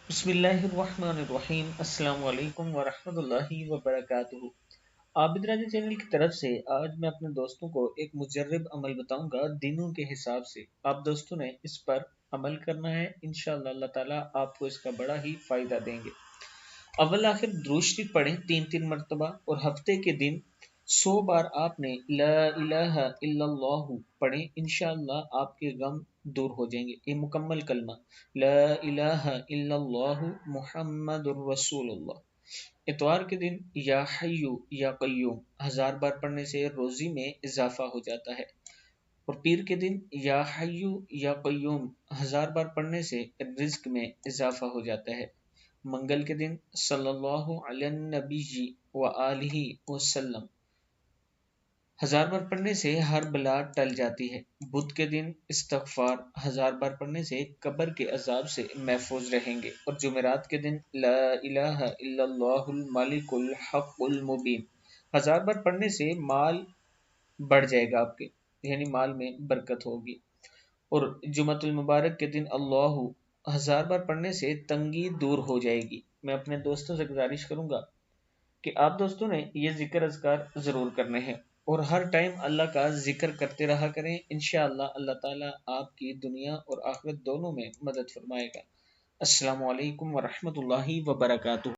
بسم اللہ الرحمن الرحیم۔ السلام علیکم ورحمۃ اللہ وبرکاتہ۔ آبدراجہ چینل کی طرف سے آج میں اپنے دوستوں کو ایک مجرب عمل بتاؤں گا دنوں کے حساب سے۔ آپ دوستوں نے اس پر عمل کرنا ہے، انشاءاللہ اللہ تعالیٰ آپ کو اس کا بڑا ہی فائدہ دیں گے۔ اول آخر درود شریف پڑھیں 3 مرتبہ، اور ہفتے کے دن 100 بار آپ نے لا الہ الا اللہ پڑھیں، انشاءاللہ آپ کے غم دور ہو جائیں گے۔ یہ مکمل کلمہ لا الہ الا اللہ محمد الرسول اللہ۔ اتوار کے دن یا حیو یا قیوم 1000 بار پڑھنے سے روزی میں اضافہ ہو جاتا ہے، اور پیر کے دن یا حیو یا قیوم 1000 بار پڑھنے سے رزق میں اضافہ ہو جاتا ہے۔ منگل کے دن صلی اللہ علیہ النبی وآلہ وسلم 1000 بار پڑھنے سے ہر بلا ٹل جاتی ہے۔ بدھ کے دن استغفار 1000 بار پڑھنے سے قبر کے عذاب سے محفوظ رہیں گے، اور جمعرات کے دن لا الہ الا اللہ الملک الحق المبین 1000 بار پڑھنے سے مال بڑھ جائے گا آپ کے، یعنی مال میں برکت ہوگی۔ اور جمعۃ المبارک کے دن اللہ 1000 بار پڑھنے سے تنگی دور ہو جائے گی۔ میں اپنے دوستوں سے گزارش کروں گا کہ آپ دوستوں نے یہ ذکر اذکار ضرور کرنے ہیں، اور ہر ٹائم اللہ کا ذکر کرتے رہا کریں، انشاءاللہ اللہ تعالیٰ آپ کی دنیا اور آخرت دونوں میں مدد فرمائے گا۔ السلام علیکم ورحمۃ اللہ وبرکاتہ۔